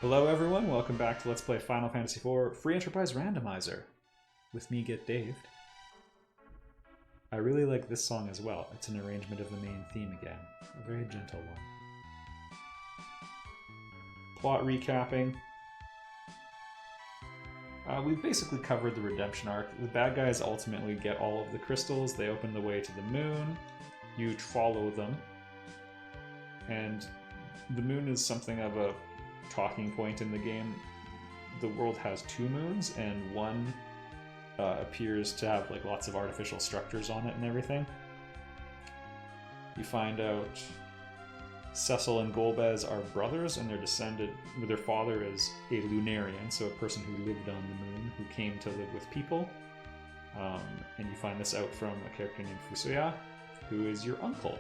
Hello everyone, welcome back to Let's Play Final Fantasy IV Free Enterprise Randomizer. With me, Get Daved. I really like this song as well. It's an arrangement of the main theme again. A very gentle one. Plot recapping. We've basically covered the redemption arc. The bad guys ultimately get all of the crystals, they open the way to the moon, you follow them, and the moon is something of a talking point in the game. The world has two moons, and one appears to have like lots of artificial structures on it and everything. You find out Cecil and Golbez are brothers, and they're descended. Their father is a Lunarian, so a person who lived on the moon, who came to live with people. And you find this out from a character named Fusuya, who is your uncle.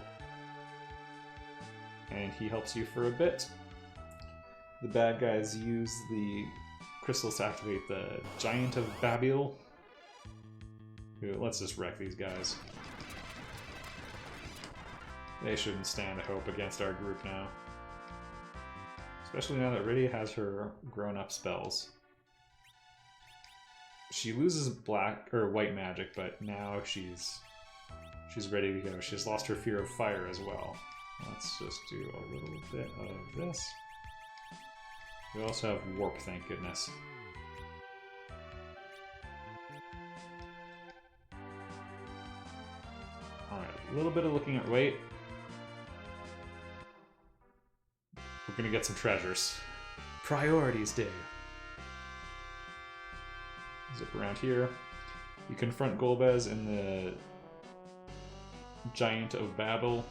And he helps you for a bit. The bad guys use the crystals to activate the Giant of Babil. Let's just wreck these guys. They shouldn't stand a hope against our group now. Especially now that Rydia has her grown-up spells. She loses black or white magic, but now she's ready to go. She's lost her fear of fire as well. Let's just do a little bit of this. We also have warp, thank goodness. Alright, a little bit of looking at weight. We're gonna get some treasures. Priorities day. Zip around here. You confront Golbez in the Giant of Babel.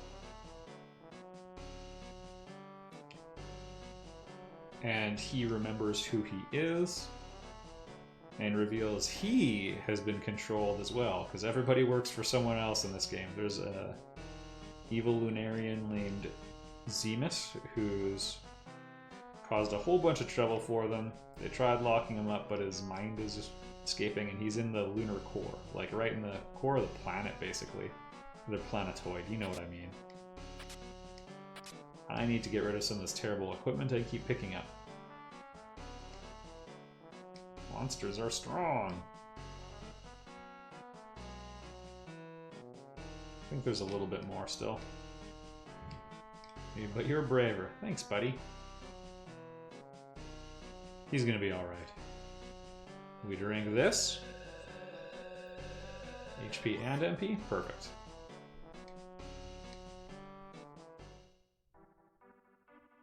And he remembers who he is and reveals he has been controlled as well, because everybody works for someone else in this game. There's a evil Lunarian named Zemus who's caused a whole bunch of trouble for them. They tried locking him up, but his mind is escaping, and he's in the lunar core, like right in the core of the planet, basically. The planetoid, you know what I mean. I need to get rid of some of this terrible equipment I keep picking up. Monsters are strong. I think there's a little bit more still. Hey, but you're braver. Thanks, buddy. He's gonna be alright. We drink this. HP and MP? Perfect.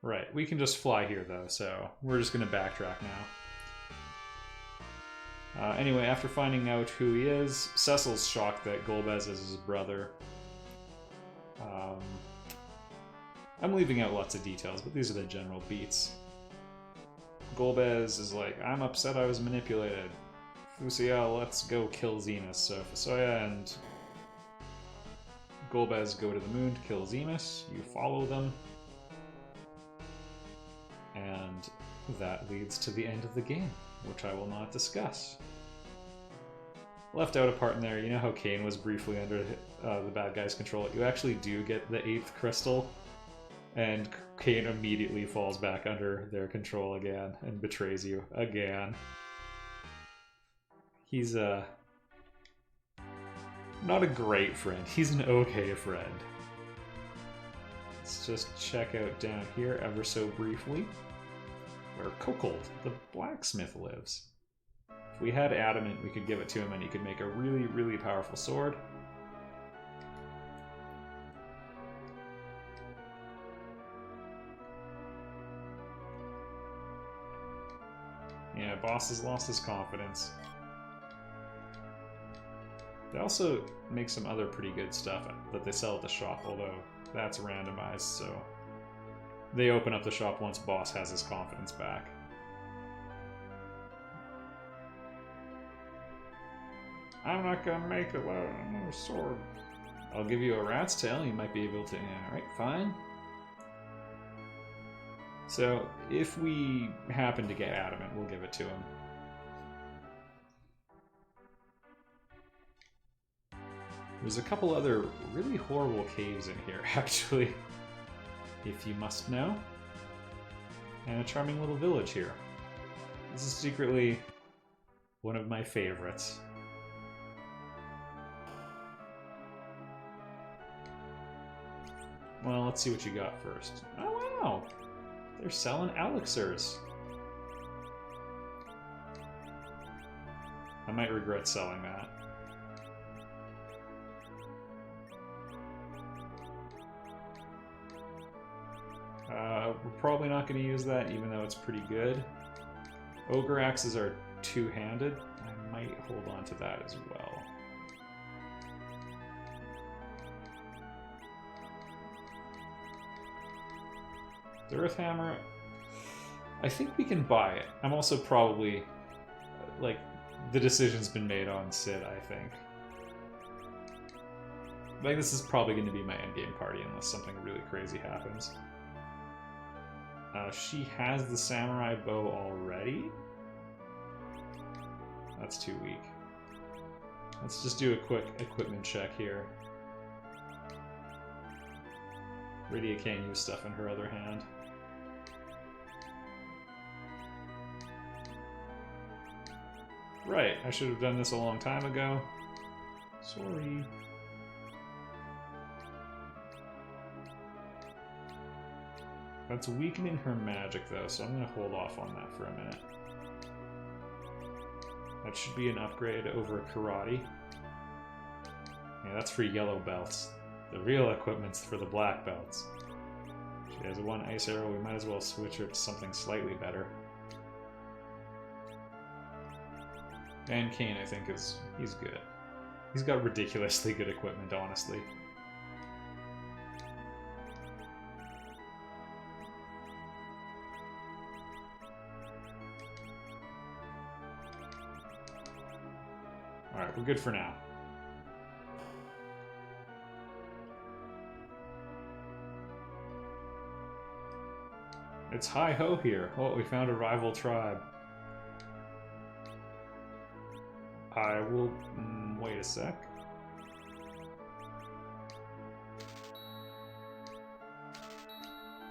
Right, we can just fly here though, so we're just gonna backtrack now. Anyway, after finding out who he is, Cecil's shocked that Golbez is his brother. I'm leaving out lots of details, but these are the general beats. Golbez is like, I'm upset I was manipulated. Fusuya, let's go kill Zemus. So Fusuya and Golbez go to the moon to kill Zemus. You follow them. And that leads to the end of the game, which I will not discuss. Left out a part in there, you know how Kain was briefly under the bad guy's control? You actually do get the 8th crystal, and Kain immediately falls back under their control again and betrays you again. He's not a great friend, he's an okay friend. Let's just check out down here ever so briefly, where Kokold, the blacksmith, lives. If we had adamant, we could give it to him and he could make a really, really powerful sword. Yeah, boss has lost his confidence. They also make some other pretty good stuff that they sell at the shop, although that's randomized, so they open up the shop once boss has his confidence back. I'm not gonna make it without another sword. I'll give you a rat's tail, you might be able to... Alright, fine. So, if we happen to get adamant, we'll give it to him. There's a couple other really horrible caves in here, actually, if you must know. And a charming little village here. This is secretly one of my favorites. Well, let's see what you got first. Oh, wow! They're selling elixirs. I might regret selling that. We're probably not going to use that, even though it's pretty good. Ogre axes are two-handed. I might hold on to that as well. The Earth Hammer, I think we can buy it. I'm also probably, like, the decision's been made on Sid, I think. Like, this is probably going to be my endgame party unless something really crazy happens. She has the samurai bow already. That's too weak. Let's just do a quick equipment check here. Rydia can't use stuff in her other hand. Right, I should have done this a long time ago. Sorry. That's weakening her magic, though, so I'm going to hold off on that for a minute. That should be an upgrade over karate. Yeah, that's for yellow belts. The real equipment's for the black belts. She has one ice arrow, we might as well switch her to something slightly better. And Kane, I think, he's good. He's got ridiculously good equipment, honestly. Alright, we're good for now. It's hi-ho here. Oh, we found a rival tribe. I will... wait a sec.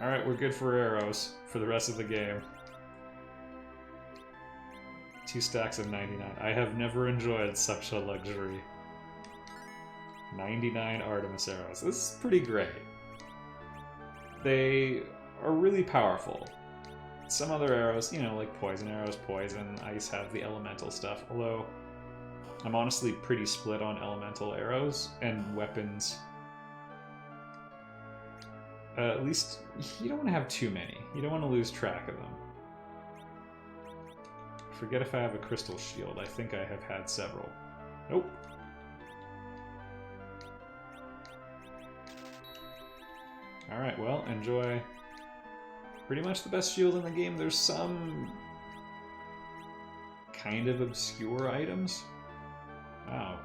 Alright, we're good for arrows for the rest of the game. 2 stacks of 99. I have never enjoyed such a luxury. 99 Artemis arrows. This is pretty great. They are really powerful. Some other arrows, you know, like poison arrows, poison, ice have the elemental stuff, although I'm honestly pretty split on elemental arrows and weapons. At least, you don't want to have too many. You don't want to lose track of them. Forget if I have a crystal shield. I think I have had several. Nope. Alright, well, enjoy pretty much the best shield in the game. There's some kind of obscure items. Wow.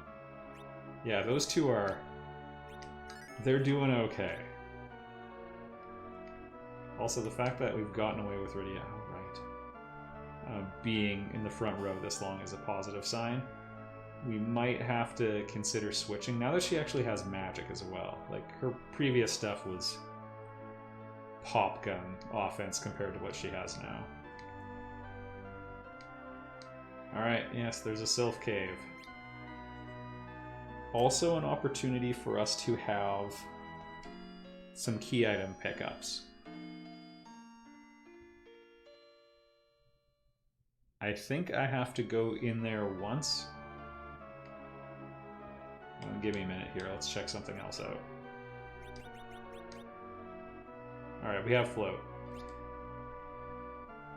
Yeah, those two are... they're doing okay. Also, the fact that we've gotten away with Rydia, being in the front row this long is a positive sign. We might have to consider switching, now that she actually has magic as well. Like, her previous stuff was pop gun offense compared to what she has now. Alright, yes, there's a Sylph Cave. Also an opportunity for us to have some key item pickups. I think I have to go in there once. Give me a minute here, let's check something else out. Alright, we have float.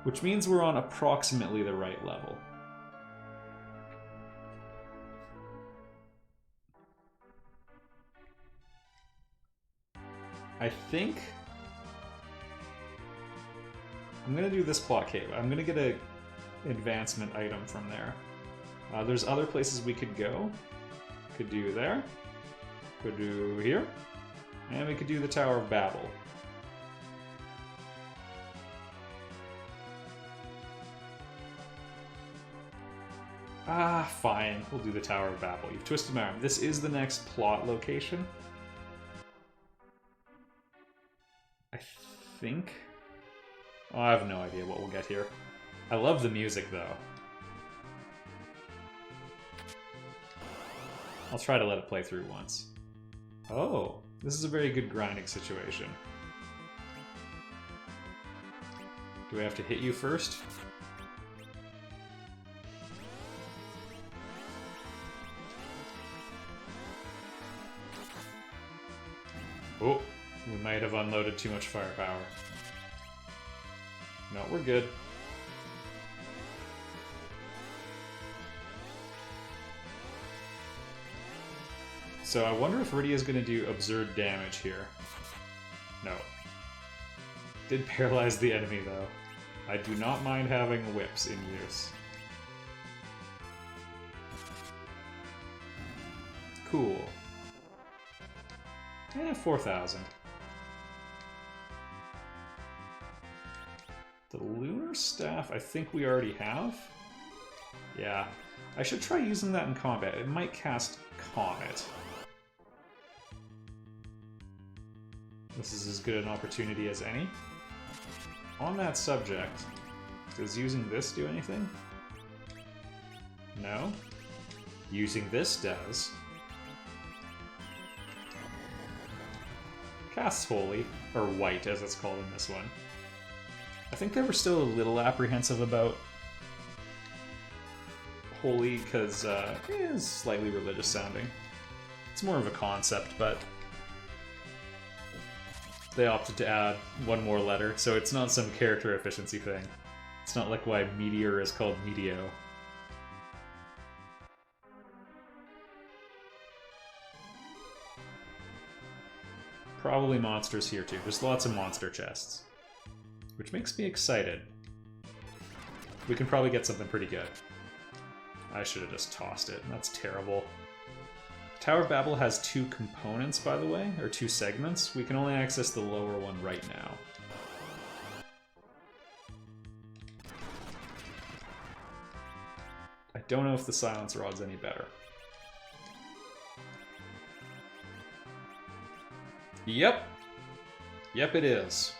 Which means we're on approximately the right level. I think I'm gonna do this plot cave. I'm gonna get a advancement item from there. There's other places we could go. Could do there. Could do here. And we could do the Tower of Babel. Ah, fine. We'll do the Tower of Babel. You've twisted my arm. This is the next plot location. I think Oh, I have no idea what we'll get here. I love the music, though. I'll try to let it play through once. Oh, this is a very good grinding situation. Do I have to hit you first? Oh, we might have unloaded too much firepower. No, we're good. So I wonder if Rydia's going to do absurd damage here. No. Did paralyze the enemy, though. I do not mind having whips in use. Cool. 4,000. The Lunar Staff, I think we already have. Yeah. I should try using that in combat. It might cast Comet. This is as good an opportunity as any. On that subject, does using this do anything? No? Using this does. Casts Holy, or White as it's called in this one. I think they were still a little apprehensive about Holy because it is slightly religious sounding. It's more of a concept, but they opted to add one more letter, so it's not some character efficiency thing. It's not like why Meteor is called Meteo. Probably monsters here too. There's lots of monster chests, which makes me excited. We can probably get something pretty good. I should have just tossed it. That's terrible. Tower of Babel has 2 components, by the way, or 2 segments. We can only access the lower one right now. I don't know if the Silence Rod's any better. Yep. Yep, it is.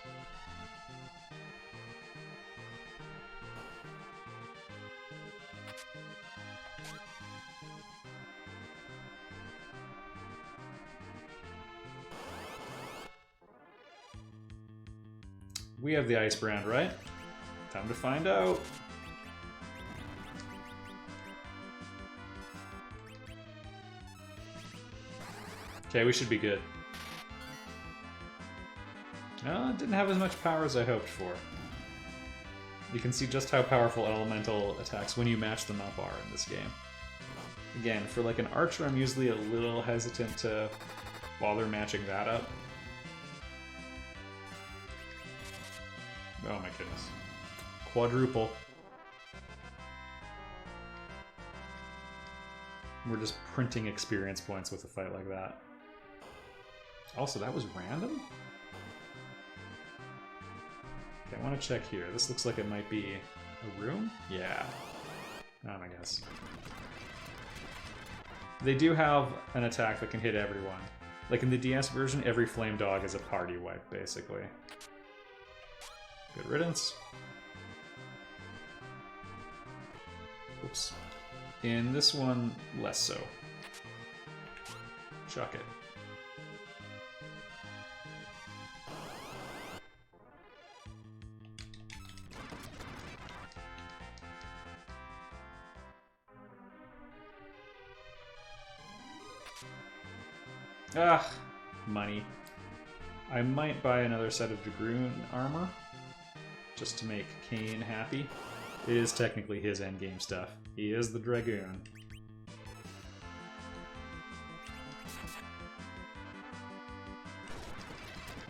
We have the Ice Brand, right? Time to find out. Okay, we should be good. No, it didn't have as much power as I hoped for. You can see just how powerful elemental attacks when you match them up are in this game. Again, for like an archer, I'm usually a little hesitant to bother matching that up. Oh my goodness. Quadruple. We're just printing experience points with a fight like that. Also, that was random? Okay, I want to check here. This looks like it might be a room? Yeah. I guess. They do have an attack that can hit everyone. Like in the DS version, every flame dog is a party wipe, basically. Good riddance. Oops. In this one, less so. Chuck it. Ah, money. I might buy another set of Dragoon armor, just to make Kane happy. It is technically his endgame stuff. He is the Dragoon.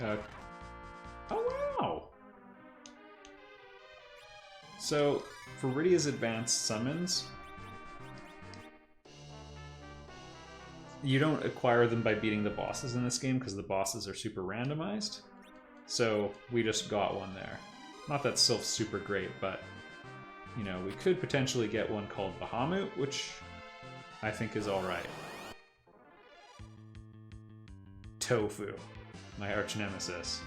Oh wow! So, for Rydia's advanced summons, you don't acquire them by beating the bosses in this game because the bosses are super randomized. So we just got one there. Not that Sylph's super great, but you know, we could potentially get one called Bahamut, which I think is alright. Tofu, my arch nemesis.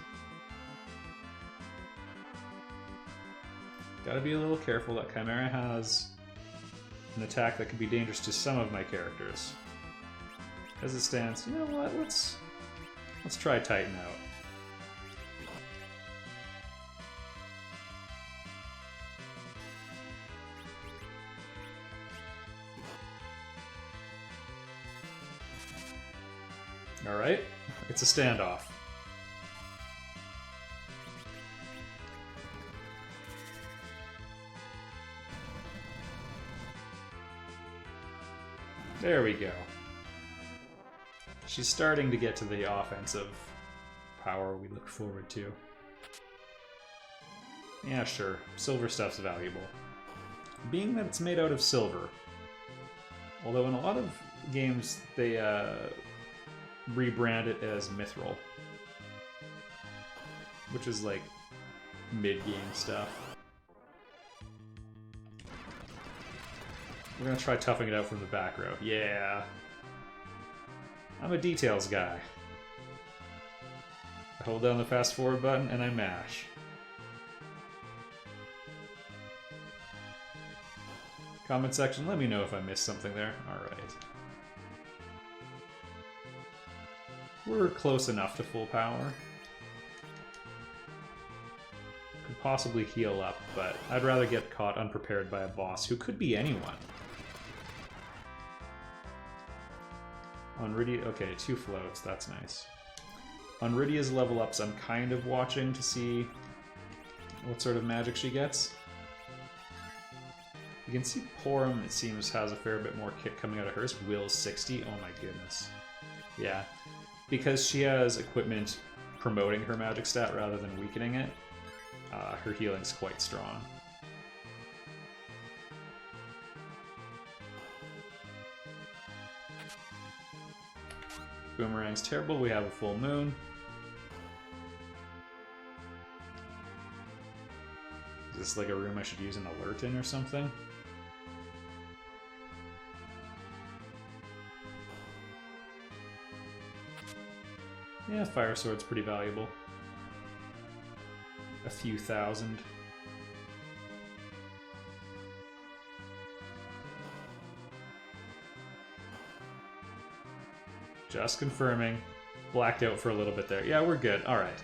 Gotta be a little careful. That Chimera has an attack that could be dangerous to some of my characters. As it stands, you know what? Let's try Titan out. Alright, it's a standoff. There we go. She's starting to get to the offensive power we look forward to. Yeah, sure. Silver stuff's valuable. Being that it's made out of silver. Although in a lot of games, they rebrand it as mithril. Which is like mid-game stuff. We're gonna try toughing it out from the back row. Yeah. I'm a details guy. I hold down the fast forward button and I mash. Comment section, let me know if I missed something there. Alright. We're close enough to full power. Could possibly heal up, but I'd rather get caught unprepared by a boss who could be anyone. On Rydia, okay, 2 floats, that's nice. On Rydia's level ups, I'm kind of watching to see what sort of magic she gets. You can see Porum, it seems, has a fair bit more kick coming out of hers. Will's 60, oh my goodness. Yeah, because she has equipment promoting her magic stat rather than weakening it, her healing's quite strong. Boomerang's terrible, we have a full moon. Is this like a room I should use an alert in or something? Yeah, Fire Sword's pretty valuable. A few thousand. Just confirming. Blacked out for a little bit there. Yeah, we're good. Alright.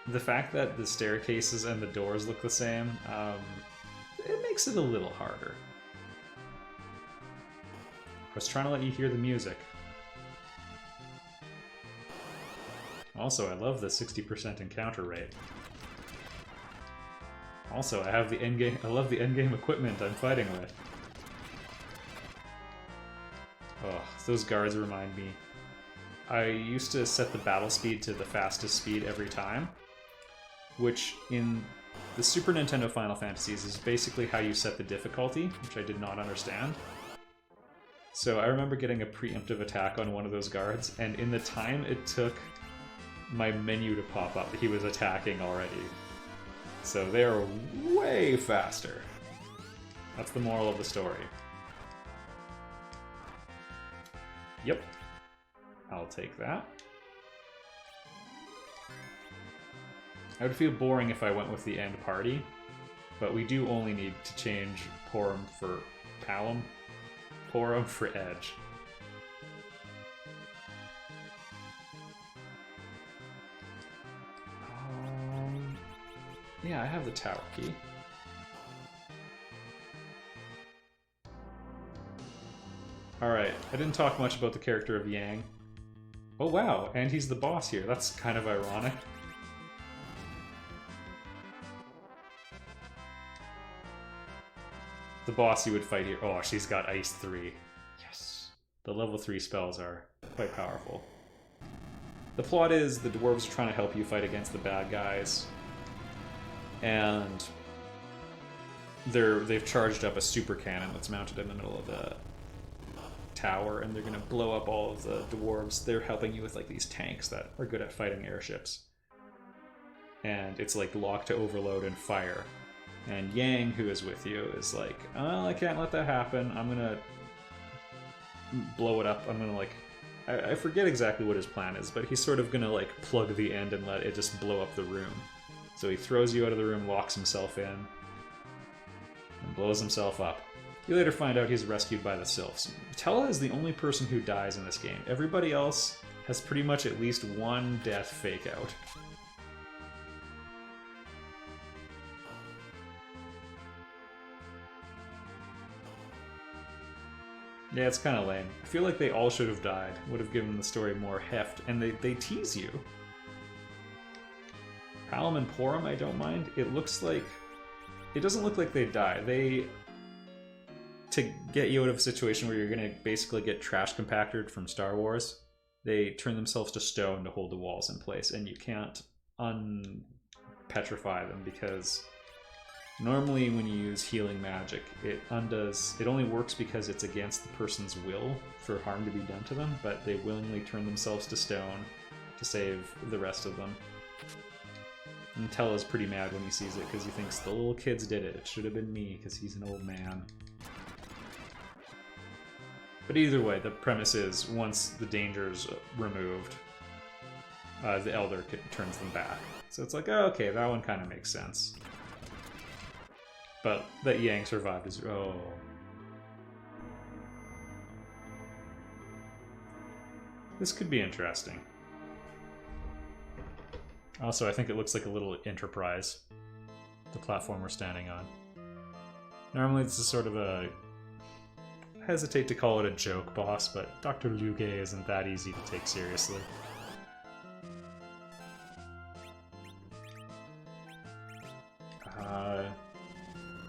The fact that the staircases and the doors look the same, it makes it a little harder. I was trying to let you hear the music. Also, I love the 60% encounter rate. Also, I have the endgame. I love the endgame equipment I'm fighting with. Oh, those guards remind me. I used to set the battle speed to the fastest speed every time, which in the Super Nintendo Final Fantasies is basically how you set the difficulty, which I did not understand. So I remember getting a preemptive attack on one of those guards, and in the time it took my menu to pop up, he was attacking already. So they're way faster. That's the moral of the story. Yep. I'll take that. I would feel boring if I went with the end party, but we do only need to change Porum for Palom, Porum for Edge. Yeah, I have the tower key. Alright, I didn't talk much about the character of Yang. Oh wow, and he's the boss here. That's kind of ironic. The boss you would fight here. Oh, she's got Ice 3. Yes. The level 3 spells are quite powerful. The plot is the dwarves are trying to help you fight against the bad guys. And they've charged up a super cannon that's mounted in the middle of the tower, and they're going to blow up all of the dwarves. They're helping you with like these tanks that are good at fighting airships. And it's like locked to overload and fire. And Yang, who is with you, is like, oh, I can't let that happen. I'm going to blow it up. I'm going to like... I forget exactly what his plan is, but he's sort of going to like plug the end and let it just blow up the room. So he throws you out of the room, locks himself in, and blows himself up. You later find out he's rescued by the Sylphs. Tella is the only person who dies in this game. Everybody else has pretty much at least one death fake out. Yeah, it's kind of lame. I feel like they all should have died. Would have given the story more heft, and they tease you. Palom and Porum, I don't mind. It looks like... It doesn't look like they die. They... To get you out of a situation where you're going to basically get trash compacted from Star Wars, they turn themselves to stone to hold the walls in place, and you can't unpetrify them because... Normally, when you use healing magic, it only works because it's against the person's will for harm to be done to them, but they willingly turn themselves to stone to save the rest of them. And Tella's pretty mad when he sees it because he thinks the little kids did it. It should have been me because he's an old man. But either way, the premise is once the danger's removed, the Elder turns them back. So it's like, oh, okay, that one kind of makes sense. But that Yang survived is... Oh. This could be interesting. Also, I think it looks like a little Enterprise, the platform we're standing on. Normally this is sort of a... I hesitate to call it a joke boss, but Dr. Luge isn't that easy to take seriously.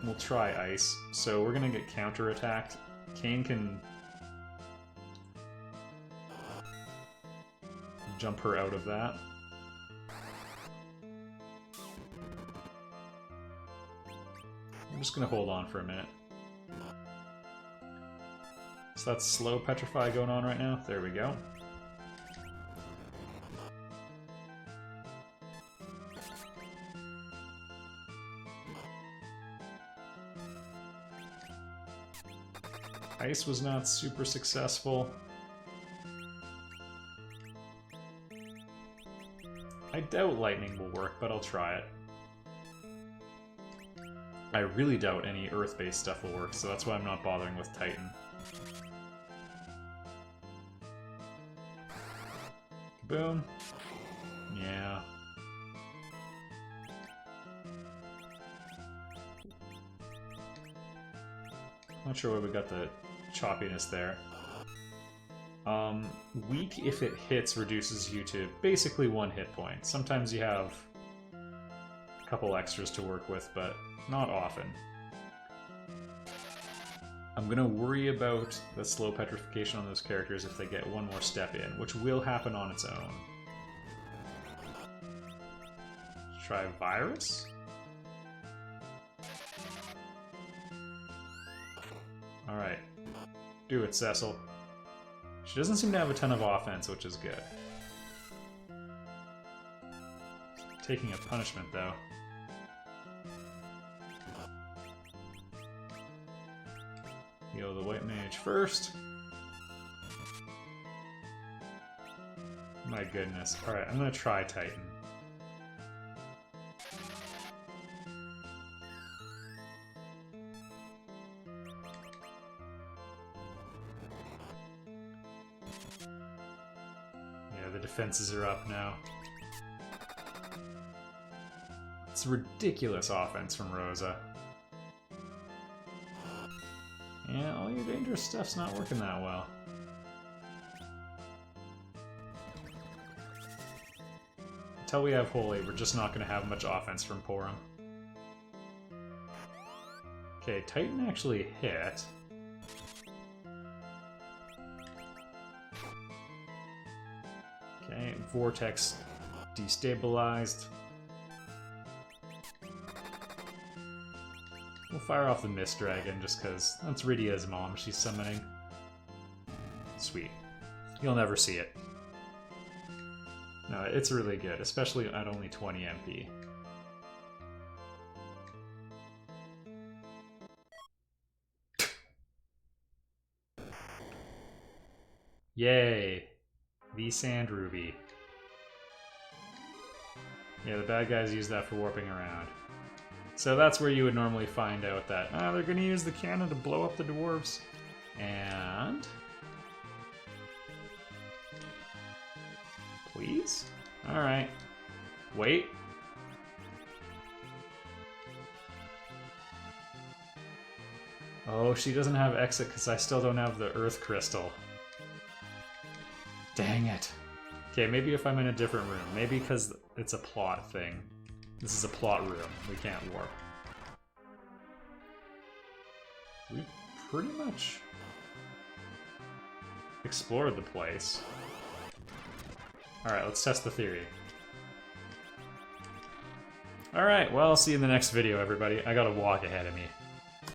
We'll try ice. So we're gonna get counterattacked. Kane can jump her out of that. I'm just gonna hold on for a minute. So that's slow petrify going on right now. There we go. Ice was not super successful. I doubt lightning will work, but I'll try it. I really doubt any earth-based stuff will work, so that's why I'm not bothering with Titan. Boom. Yeah. Not sure why we got the choppiness there. Weak, if it hits, reduces you to basically 1 hit point. Sometimes you have a couple extras to work with, but not often. I'm gonna worry about the slow petrification on those characters if they get one more step in, which will happen on its own. Try Virus? Alright. Do it, Cecil. She doesn't seem to have a ton of offense, which is good. Taking a punishment, though. Heal the White Mage first. My goodness. Alright, I'm gonna try Titan. Defenses are up now. It's ridiculous offense from Rosa. Yeah, all your dangerous stuff's not working that well. Until we have Holy, we're just not going to have much offense from Porum. Okay, Titan actually hit. Okay, Vortex destabilized. We'll fire off the Mist Dragon just because that's Rydia's mom she's summoning. Sweet. You'll never see it. No, it's really good, especially at only 20 MP. Yay! The Sand Ruby. Yeah, the bad guys use that for warping around. So that's where you would normally find out that, they're gonna use the cannon to blow up the dwarves. And... Please? Alright. Wait. Oh, she doesn't have exit because I still don't have the earth crystal. Dang it. Okay, maybe if I'm in a different room. Maybe because it's a plot thing. This is a plot room. We can't warp. We pretty much explored the place. Alright, let's test the theory. Alright, well, I'll see you in the next video, everybody. I got a walk ahead of me.